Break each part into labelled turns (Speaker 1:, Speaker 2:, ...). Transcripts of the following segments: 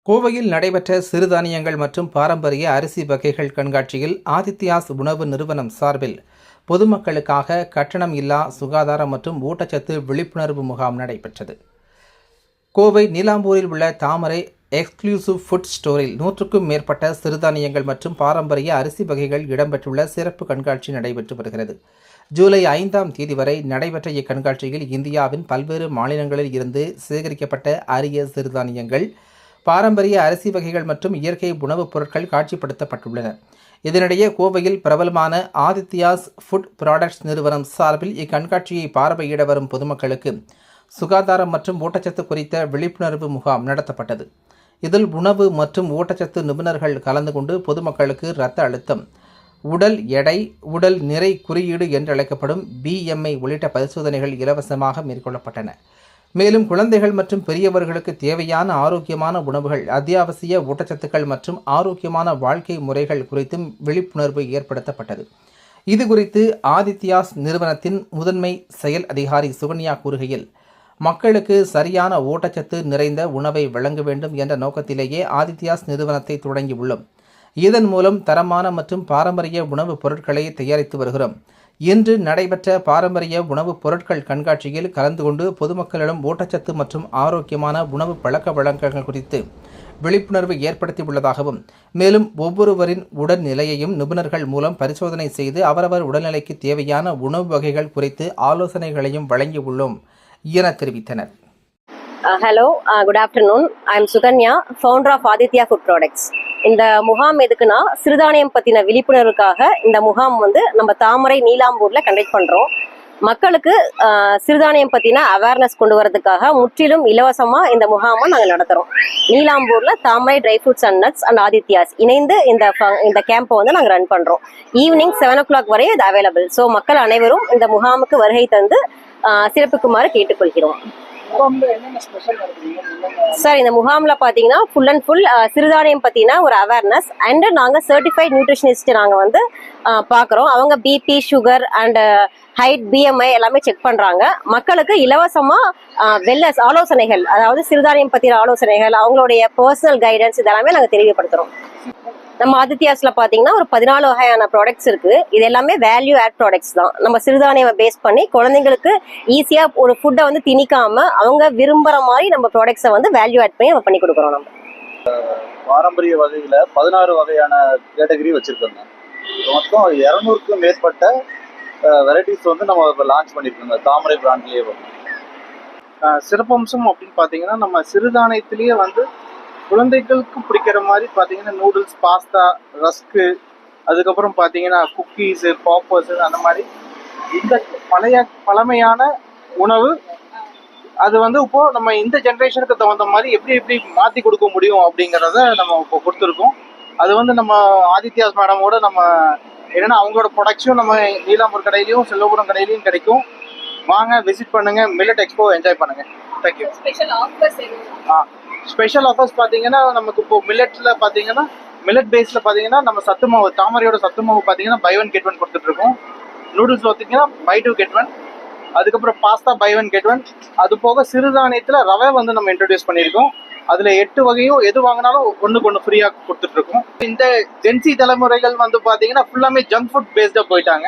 Speaker 1: கோவையில் நடைபெற்ற சிறுதானியங்கள் மற்றும் பாரம்பரிய அரிசி வகைகள் கண்காட்சியில் ஆதித்யாஸ் உணவு நிறுவனம் சார்பில் பொதுமக்களுக்காக கட்டணம் இல்லா சுகாதார மற்றும் ஊட்டச்சத்து விழிப்புணர்வு முகாம் நடைபெற்றது. கோவை நீலாம்பூரில் உள்ள தாமரை எக்ஸ்க்ளூசிவ் ஃபுட் ஸ்டோரில் 100க்கும் மேற்பட்ட சிறுதானியங்கள் மற்றும் பாரம்பரிய அரிசி வகைகள் இடம்பெற்றுள்ள சிறப்பு கண்காட்சி நடைபெற்று வருகிறது. ஜூலை 5ஆம் தேதி வரை நடைபெற்ற இக்கண்காட்சியில் இந்தியாவின் பல்வேறு மாநிலங்களில் இருந்து சேகரிக்கப்பட்ட அரிய சிறுதானியங்கள், பாரம்பரிய அரிசி வகைகள் மற்றும் இயற்கை உணவுப் பொருட்கள் காட்சிப்படுத்தப்பட்டுள்ளன. இதனிடையே கோவையில் பிரபலமான ஆதித்யாஸ் ஃபுட் ப்ராடக்ட்ஸ் நிறுவனம் சார்பில் இக்கண்காட்சியை பார்வையிட வரும் பொதுமக்களுக்கு சுகாதாரம் மற்றும் ஊட்டச்சத்து குறித்த விழிப்புணர்வு முகாம் நடத்தப்பட்டது. இதில் உணவு மற்றும் ஊட்டச்சத்து நிபுணர்கள் கலந்து கொண்டு பொதுமக்களுக்கு இரத்த அழுத்தம், உடல் எடை, உடல் நிறை குறியீடு என்றழைக்கப்படும் BMI உள்ளிட்ட பரிசோதனைகள் இலவசமாக மேற்கொள்ளப்பட்டன. மேலும் குழந்தைகள் மற்றும் பெரியவர்களுக்கு தேவையான ஆரோக்கியமான உணவுகள், அத்தியாவசிய ஊட்டச்சத்துக்கள் மற்றும் ஆரோக்கியமான வாழ்க்கை முறைகள் குறித்தும் விழிப்புணர்வு ஏற்படுத்தப்பட்டது. இது குறித்து ஆதித்யாஸ் நிறுவனத்தின் முதன்மை செயல் அதிகாரி சுகன்யா கூறுகையில், மக்களுக்கு சரியான ஊட்டச்சத்து நிறைந்த உணவை வழங்க வேண்டும் என்ற நோக்கத்திலேயே ஆதித்யாஸ் நிறுவனத்தை தொடங்கியுள்ளோம். இதன் மூலம் தரமான மற்றும் பாரம்பரிய உணவுப் பொருட்களை தயாரித்து வருகிறோம். இன்று நடைபெற்ற பாரம்பரிய உணவுப் பொருட்கள் கண்காட்சியில் கலந்து கொண்டு பொதுமக்களிடம் ஊட்டச்சத்து மற்றும் ஆரோக்கியமான உணவு பழக்க வழக்கங்கள் குறித்து விழிப்புணர்வு ஏற்படுத்தியுள்ளதாகவும், மேலும் ஒவ்வொருவரின் உடல்நிலையையும் நிபுணர்கள் மூலம் பரிசோதனை செய்து அவரவர் உடல்நிலைக்கு தேவையான உணவு வகைகள் குறித்து ஆலோசனைகளையும் வழங்கியுள்ளோம் என தெரிவித்தனர்.
Speaker 2: Hello, good afternoon. I am Suganya, founder of Aditya Food Products. இந்த முகாம் எதுக்குன்னா, சிறுதானியம் பற்றின விழிப்புணர்வுக்காக இந்த முகாம் நம்ம தாமரை நீலாம்பூரில் கண்டக்ட் பண்ணுறோம். மக்களுக்கு சிறுதானியம் பற்றின அவேர்னஸ் கொண்டு வரதுக்காக முற்றிலும் இலவசமாக இந்த முகாமை நாங்கள் நடத்துகிறோம். நீலாம்பூரில் Thamarai dry fruits and nuts and Adityas இணைந்து இந்த கேம்பை நாங்கள் ரன் பண்ணுறோம். ஈவினிங் 7 o'clock வரை இது அவைலபிள். ஸோ மக்கள் அனைவரும் இந்த முகாமுக்கு வருகை தந்து சிறப்புக்குமாறு கேட்டுக்கொள்கிறோம். சார், இந்த முகாமில் பார்த்தீங்கன்னா ஃபுல் அண்ட் ஃபுல் சிறுதானியம் பற்றின ஒரு அவேர்னஸ் அண்ட் நாங்கள் சர்டிஃபைட் நியூட்ரிஷனிஸ்ட் நாங்கள் பார்க்குறோம். அவங்க BP, sugar and height, BMI எல்லாமே செக் பண்ணுறாங்க. மக்களுக்கு இலவசமாக வெல்னஸ் ஆலோசனைகள், அதாவது சிறுதானியம் பற்றின ஆலோசனைகள், அவங்களுடைய பர்சனல் கைடன்ஸ் இதெல்லாமே நாங்கள் தெரியப்படுத்துகிறோம். நம்ம ஆதித்யாஸில் பார்த்தீங்கன்னா ஒரு 14 வகையான ப்ராடக்ட்ஸ் இருக்குது. இது எல்லாமே வேல்யூ ஆட் ப்ராடக்ட்ஸ் தான். நம்ம சிறுதானியம் பேஸ் பண்ணி குழந்தைங்களுக்கு ஈஸியாக ஒரு ஃபுட்டை திணிக்காமல் அவங்க விரும்புகிற மாதிரி நம்ம ப்ராடக்ட்ஸை வேல்யூ ஆட் பண்ணி நம்ம பண்ணி கொடுக்குறோம். நம்ம
Speaker 3: பாரம்பரிய வகையில் 16 வகையான கேட்டகரி வச்சுருக்கோங்க. மொத்தம் 200க்கும் மேற்பட்ட வெரைட்டிஸ் நம்ம இப்போ லான்ச் பண்ணியிருக்கோங்க தாமரை பிராண்ட்லேயே. சிறப்பம்சம் அப்படின்னு பார்த்தீங்கன்னா, நம்ம சிறுதானியத்திலேயே குழந்தைகளுக்கு பிடிக்கிற மாதிரி பார்த்தீங்கன்னா நூடுல்ஸ், பாஸ்தா, ரஸ்க்கு, அதுக்கப்புறம் பார்த்தீங்கன்னா குக்கீஸு, பாப்பர்ஸு, அந்த மாதிரி இந்த பழமையான உணவு அது இப்போ நம்ம இந்த ஜென்ரேஷனுக்கு தகுந்த மாதிரி எப்படி மாற்றி கொடுக்க முடியும் அப்படிங்கிறத நம்ம இப்போ கொடுத்துருக்கோம். அது நம்ம ஆதித்யாஸ் மேடமோட நம்ம என்னென்னா அவங்களோட ப்ரொடக்ஷன் நம்ம நீலாம்பூர் கடையிலையும் செல்லபுரம் கடையிலையும் கிடைக்கும். வாங்க, விசிட் பண்ணுங்க, மில்லட் எக்ஸ்போ என்ஜாய் பண்ணுங்க. தேங்க்யூ. ஸ்பெஷல் ஆஃபர்ஸ் பார்த்தீங்கன்னா, நமக்கு இப்போ மில்லட்டில் பார்த்தீங்கன்னா, மில்லட் பேஸில் பார்த்தீங்கன்னா நம்ம சத்து மாவு, தாமரையோட சத்து மாவு பார்த்தீங்கன்னா buy 1 get 1 கொடுத்துட்ருக்கோம். நூடுல்ஸ் பார்த்தீங்கன்னா buy 2 get 1, அதுக்கப்புறம் பாஸ்தா buy 1 get 1. அது போக சிறுதானியத்தில் ரவை நம்ம இன்ட்ரடியூஸ் பண்ணியிருக்கோம். அதில் 8 வகையும் எது வாங்கினாலும் ஒன்றுக்கு ஃப்ரீயாக கொடுத்துட்ருக்கோம். இந்த ஜென்சி தலைமுறைகள் பார்த்தீங்கன்னா ஃபுல்லாமே ஜங்க் ஃபுட் பேஸ்டாக போயிட்டாங்க.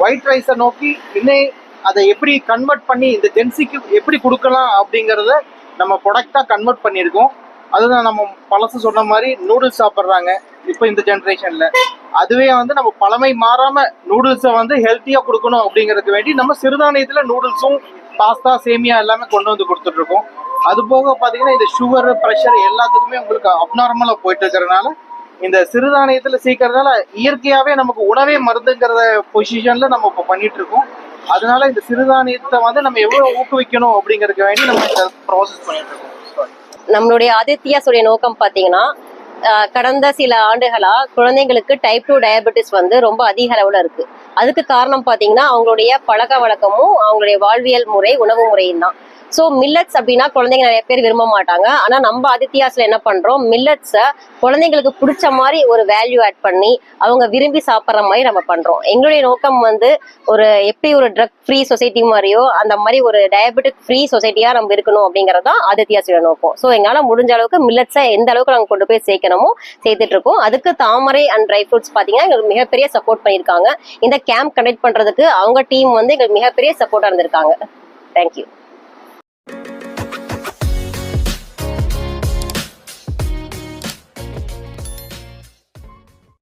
Speaker 3: ஒயிட் ரைஸை நோக்கி இன்னும் அதை எப்படி கன்வெர்ட் பண்ணி இந்த ஜென்சிக்கு எப்படி கொடுக்கலாம் அப்படிங்கிறத நம்ம ப்ராடக்டாக கன்வெர்ட் பண்ணியிருக்கோம். அதுதான் நம்ம பழசு சொன்ன மாதிரி நூடுல்ஸ் சாப்பிட்றாங்க இப்போ இந்த ஜென்ரேஷனில். அதுவே நம்ம பழமை மாறாமல் நூடுல்ஸை ஹெல்த்தியாக கொடுக்கணும் அப்படிங்கிறதுக்கு வேண்டி நம்ம சிறுதானியத்தில் நூடுல்ஸும், பாஸ்தா, சேமியா எல்லாமே கொண்டு கொடுத்துட்ருக்கோம். அது போக பார்த்தீங்கன்னா இந்த சுகரு, ப்ரெஷர் எல்லாத்துக்குமே உங்களுக்கு அப்நார்மலாக போயிட்டு இருக்கிறதுனால இந்த சிறுதானியத்தில் சீக்கிரத்தால இயற்கையாகவே நமக்கு உணவே மருந்துங்கிற பொசிஷனில் நம்ம இப்போ பண்ணிகிட்ருக்கோம். அதனால இந்த சிறுதானியத்தை நம்ம எவ்வளோ ஊக்குவிக்கணும் அப்படிங்கிறதுக்கு வேண்டி நம்ம இந்த ப்ராசஸ் பண்ணிட்டு இருக்கோம்.
Speaker 2: நம்மளுடைய ஆதித்யாஸுடைய நோக்கம் பார்த்தீங்கன்னா, கடந்த சில ஆண்டுகளா குழந்தைங்களுக்கு டைப் 2 டயபெட்டிஸ் ரொம்ப அதிக அளவில் இருக்கு. அதுக்கு காரணம் பார்த்தீங்கன்னா அவங்களுடைய பழக்க வழக்கமும் அவங்களுடைய வாழ்வியல் முறை, உணவு முறையும் தான். ஸோ மில்லட்ஸ் அப்படின்னா குழந்தைங்க நிறைய பேர் விரும்ப மாட்டாங்க. ஆனா நம்ம ஆதித்யாஸ்ல என்ன பண்றோம், மில்லட்ஸை குழந்தைங்களுக்கு பிடிச்ச மாதிரி ஒரு வேல்யூ ஆட் பண்ணி அவங்க விரும்பி சாப்பிட்ற மாதிரி நம்ம பண்றோம். எங்களுடைய நோக்கம் வந்து ஒரு எப்படி ஒரு ட்ரக் ஃப்ரீ சொசைட்டி மாதிரியோ அந்த மாதிரி ஒரு டயபெட்டிக் ஃப்ரீ சொசைட்டியா நம்ம இருக்கணும் அப்படிங்கறது தான் ஆதித்யாஸோட நோக்கம். ஸோ எங்களால முடிஞ்ச அளவுக்கு மில்லட்ஸை எந்த அளவுக்கு நாங்கள் கொண்டு போய் சேர்க்கணுமோ சேர்த்துட்டு இருக்கோம். அதுக்கு தாமரை அண்ட் ட்ரை ஃப்ரூட்ஸ் பாத்தீங்கன்னா எங்களுக்கு மிகப்பெரிய சப்போர்ட் பண்ணியிருக்காங்க. இந்த கேம்ப் கண்டக்ட் பண்றதுக்கு அவங்க டீம் வந்து எங்களுக்கு மிகப்பெரிய சப்போர்ட்டா இருந்திருக்காங்க. தேங்க்யூ.